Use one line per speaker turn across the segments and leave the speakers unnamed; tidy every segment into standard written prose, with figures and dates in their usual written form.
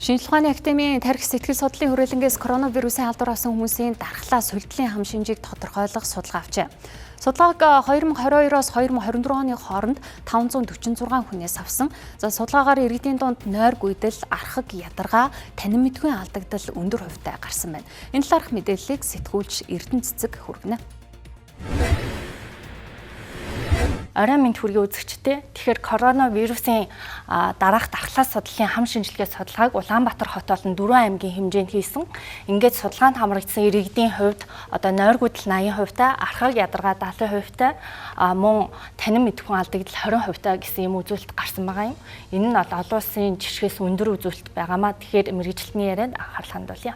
Шинжлэх ухааны академийн тархи сэтгэл судлалын хүрээлэнгээс коронавирусын алдар авсан хүмүүсийн дархлаа сулдлын хам шинжийг тодорхойлох судалгаа авчээ. Судалгааг 2022-оос 2024 оны хооронд 546 хүнээс авсан. За судалгаагаар иргэдийн дунд нойр гүйдэл, архаг, ядаргаа, танин мэдхүйн алдагдал өндөр хувьтай гарсан байна. Энэ талаарх мэдээллийг сэтгүүлч Эрдэнэ Цэцэг хүргэнэ.
Орой минь хүргийн үзэгчтэй. Тэгэхээр коронавирусын дараах дархлаа судлалын хам шинжилгээ судалгааг Улаанбаатар хот болон 4 аймгийн хэмжээнд хийсэн. Ингээд судалгаанд хамрагдсан иргэдийн хувьд одоо нойр гүйдэл 80%, архаг ядаргаа 70%, мөн танин мэдхүйн алдагдал 20% гэсэн юм үзүүлэлт гарсан байгаа юм. Энэ нь олон улсын жишгээс өндөр үзүүлэлт байгаамаа. Тэгэхээр мэргэжилтний ярианд анхаарал хандуулъя.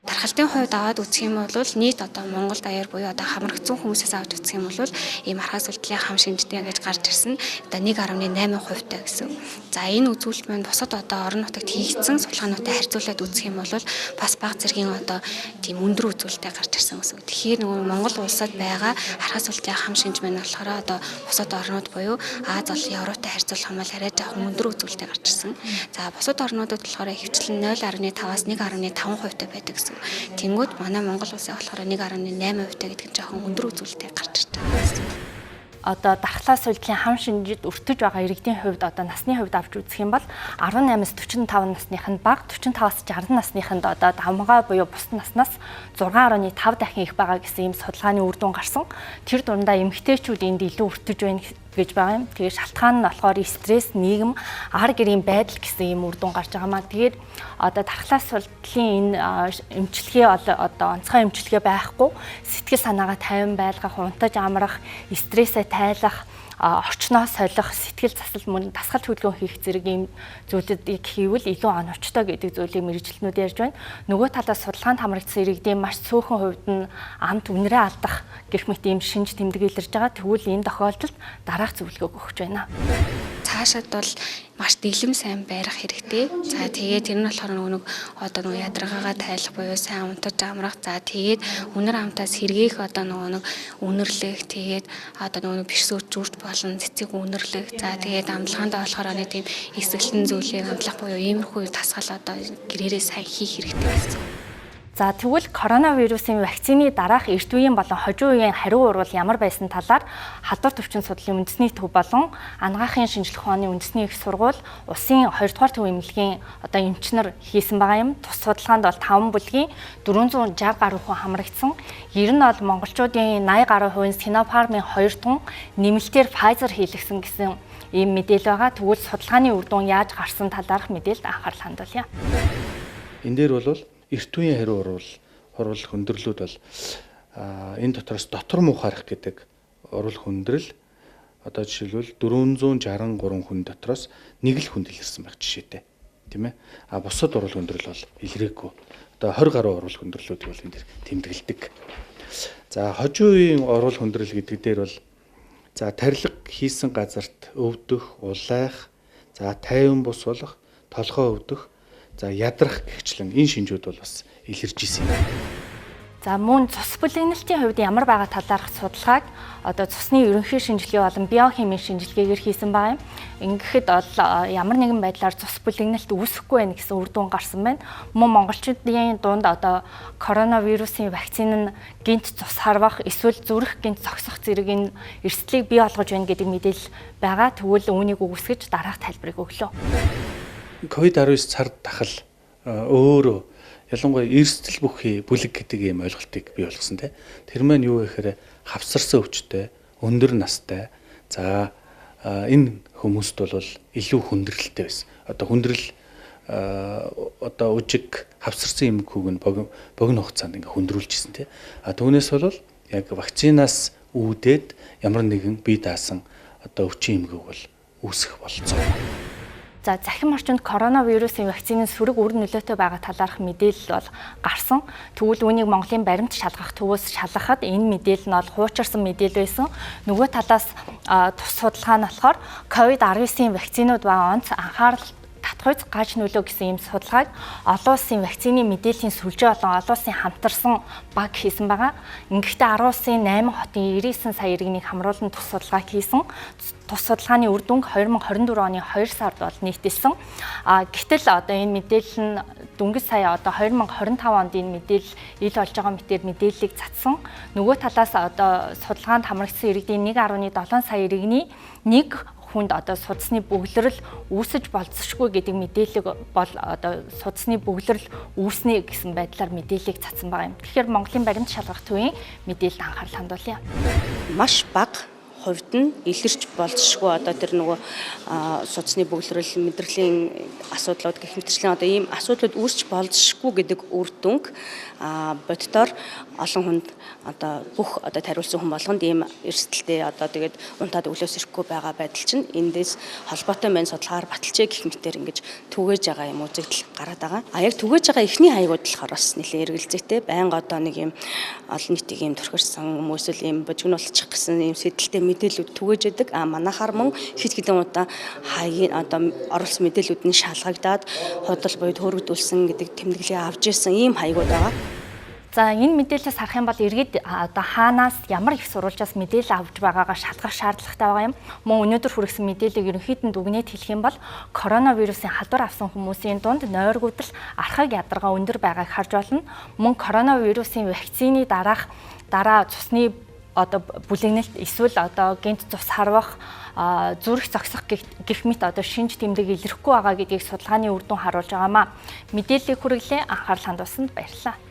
Дархалтын хувьд аваад үзэх юм бол нийт одоо Монгол даяар буюу одоо хамрагдсан хүмүүсээс аваад үзэх юм бол ийм архаас үлдэлийн хам шинжтэй гэж гарч ирсэн. Одоо 1.8% таа гэсэн. За энэ үзүүлэлт маань бусад одоо орон нутагт хийгдсэн судалгаануудтай харьцуулаад үзэх юм бол бас бага зэргийн одоо тийм өндөр үзүүлэлттэй гарч ирсэн гэсэн. Тэгэхээр нөгөө Монгол улсад байгаа архаас үлдэлийн хам шинж маань болохоор одоо бусад орнууд буюу Аз болон Европтой харьцуулах юм бол арай жоохон өндөр үзүүлэлттэй гарч ирсэн. За бусад орнуудад болохоор хөвчлэн 0.5-аас 1.5% таа байдаг гэсэн. Тэнгүүд манай Монгол улсын болохоор 1.8% гэдэг нь жоохон өндөр үзүүлэлттэй гарч ирж байгаа.
Одоо дархлаа судлалын хам шинжид өртөж байгаа иргэдийн хувьд одоо насны хувьд авч үзэх юм бол 18-аас 45 насныханд бага, 45-аас 60 насныханд одоо давмгаа буюу бус наснаас 6.5 дахин их байгаа гэсэн ийм судалгааны үр дүн гарсан. Тэр дундаа эмэгтэйчүүд энд илүү өртөж байна гэж байгаа юм. Тэгээд шалтгаан нь болохоор стресс, нийгэм, ар гэрийн байдал гэсэн ийм үр дүн гарч байгаамаа. Тэгээд одоо дархлаа судлалын энэ эмчилгээ одоо онцгой эмчилгээ байхгүй, сэтгэл санаагаа тайван байлгах, унтаж амрах, стрессээ тайлах, орчноо солих, сэтгэл засал мөн дасгал хөдөлгөөн хийх зэрэг ийм зүйлүүдийг хийвэл илүү оновчтой гэдэг зүйлийг мэргэжилтнүүд ярьж байна. Нөгөө талаас судалгаанд хамрагдсан иргэдийн маш цөөхөн хувьд нь амт үнэрээ алдах гэх мэт ийм шинж тэмдэг илэрж байгаа. Тэгвэл энэ тохиолдолд дараах зөвлөгөөг өгч байна.
Цаашаад бол маш дэглэм сайн байрах хэрэгтэй. За тэгээд тэр нь болохоор нөгөө одоо нөгөө ядаргаагаа тайлах буюу сайн унтаж амрах. За тэгээд үнэр амтаас сэргээх одоо нөгөө үнэрлэх. Тэгээд одоо нөгөө биш сөржүүрт болон цэцэг үнэрлэх. За тэгээд амтлагаандаа болохоор нэг тийм эсгэлэн зүйлийг амтлах буюу иймэрхүү дасгал одоо гэрээрээ сайн хийх хэрэгтэй гэсэн.
За тэгвэл коронавирусын вакцины дараах эрт үеийн болон хожим үеийн хариу урвал ямар байсан талаар халдвар төвчин судлалын үндэсний төв болон анагаахын шинжлэх ухааны үндэсний их сургууль улсын 2 дугаар төв эмнэлгийн одоо эмчнэр хийсэн байгаа юм. Тус судалгаанд бол 5 бүлгийн 460 гаруй хүн хамрагдсан. Ер нь бол монголчуудын 80 гаруй хувийн Sinopharm-ын 2 тун нэмэлтээр Pfizer хийлгсэн гэсэн ийм мэдээлэл байгаа. Тэгвэл судалгааны үр дүн яаж гарсан талаарх мэдээлэлд анхаарал хандуулъя.
Энэ дээр бол эрт үеийн хариу урвал хүндрэлүүд бол энэ дотроос дотор мухаарах гэдэг урвал хүндрэл одоо жишээлбэл 463 хүн дотроос нэг л хүнд илэрсэн байх жишээтэй тийм ээ. Бусад урвал хүндрэл бол илрээгүй. Одоо 20 гаруй урвал хүндрэлүүдийг бол энэ дээр тэмдэглэдэг. За хожим үеийн урвал хүндрэл гэдэг дээр бол за тарилга хийсэн газарт өвдөх, улайх, за тайван бус болох, толгой өвдөх, за ядрах гихчлэн энэ шинжүүд бол бас илэрж ирсэн юм.
За мөн цус бүлэгнэлтийн хувьд ямар байгаа талаарх судалгааг одоо цусны ерөнхий шинжилгээ болон биохимийн шинжилгээгээр хийсэн байгаа юм. Ингэхэд бол ямар нэгэн байдлаар цус бүлэгнэлт үүсэхгүй байх гэсэн үр дүн гарсан байна. Мөн монголчуудын дунд одоо коронавирусын вакцины нь гинт цус харвах эсвэл зүрх гинт зогсох зэрэг энэ эрсдлийг бий болгож байна гэдэг мэдээлэл байгаа. Тэгвэл үүнийг үгүйсгэж дараах тайлбарыг өглөө.
COVID-19 цар тахал өөрөө ялангуяа эрсдэл бүхий бүлэг гэдэг ийм ойлголтыг бий болгосон тийм. Тэр маань юу гэхээр хавсарсан өвчтэй, өндөр настай. За энэ хүмүүст бол илүү хүндрэлтэй байсан. Одоо хүндрэл одоо үжиг хавсарсан эмгхүүг нь богино хугацаанд ингээ хүндрүүлжсэн тийм. Түүнээс бол яг вакцинаас үүдээд ямар нэгэн бие даасан одоо өвчин эмгэг бол үүсэх болцоо.
За захин орчинд коронавирусын вакцины сөрөг үр нөлөөтэй байгаа талаарх мэдээлэл бол гарсан. Тэгвэл үүнийг Монголын баримт шалгах төвөөс шалгахад энэ мэдээлэл нь бол хуучирсан мэдээлэл байсан. Нөгөө талаас тус судалгаа нь болохоор COVID-19-ийн вакцинууд ба онц анхаарал татхуйц гаж нөлөө гэсэн ийм судалгааг олон улсын вакцины мэдээллийн сүлжээ болон олон улсын хамтарсан баг хийсэн байгаа. Ингэхдээ 10 улсын 8 хотын 99 сая иргэнийг хамруулан тус судалгааг хийсэн. Тус судалгааны үр дүнг 2024 оны 2 сард бол нийтэлсэн. Гэтэл одоо энэ мэдээлэл нь дөнгөж сая одоо 2025 онд энэ мэдээлэл ил болж байгаа мэтээр мэдээллийг цацсан. Нөгөө талаас одоо судалгаанд хамрагдсан иргэдийн 1.7 сая иргэний нэг хүнд одоо судасны бөглөрөл үүсэж болцсошгүй гэдэг мэдээлэл бол одоо судасны бөглөрөл үүснэ гэсэн байдлаар мэдээллийг цацсан байгаа юм. Тэгэхээр Монголын баримт шалгах төвийн мэдээлэлд анхаарал хандуулъя.
Маш бага хувьд нь илэрч болцсошгүй одоо тэр нөгөө судасны бөглөрөл мэдрэлийн асуудлууд гэх мэтчлэн одоо ийм асуудлууд үүсч болцсошгүй гэдэг үр дүнг боддоор олон хүнд одоо бүх одоо тариулсан хүн болгонд ийм эрсдэлтэй одоо тэгээд унтаад өглөөс ирэхгүй байгаа байдал чинь эндээс холбоотой мэн судалгаар баталчээ гэх мэтээр ингэж түгээж байгаа юм үзэгдэл гараад байгаа. Яг түгээж байгаа эхний хаягуд болохоор бас нэлээд эргэлзээтэй байнга одоо нэг ийм олон нийтийн ийм төрхөрсөн хүмүүсэл ийм божигнуулчих гэсэн ийм сэдэлтэй мэдээлүүд түгээж яадаг. Манайхаар мөн хит хитэн удаа хаягийн одоо оруулсан мэдээлүүд нь шалгагдаад худал буюу төрөгдүүлсэн гэдэг тэмдэглэлийг авч ирсэн ийм хаягуд байгаа.
За энэ мэдээлэлээс харах юм бол иргэд одоо хаанаас ямар их сурвалжаас мэдээлэл авч байгаагаа шалгах шаардлагатай байгаа юм. Мөн өнөөдөр хүргэсэн мэдээллийг ерөнхийдөө дүгнээд хэлэх юм бол коронавирусын халдвар авсан хүмүүсийн дунд нойргуудал архаг ядаргаа өндөр байгааг харж болно. Мөн коронавирусын вакцины дараа цусны одоо бүлэгнэлт эсвэл одоо гэнт цус харвах зүрх зогсох гэх мэт одоо шинж тэмдэг илэрхгүй байгаа гэдгийг судалгааны үр дүн харуулж байгаамаа. Мэдээллийг хүргэлээ анхаарал хандуулсанд баярлалаа.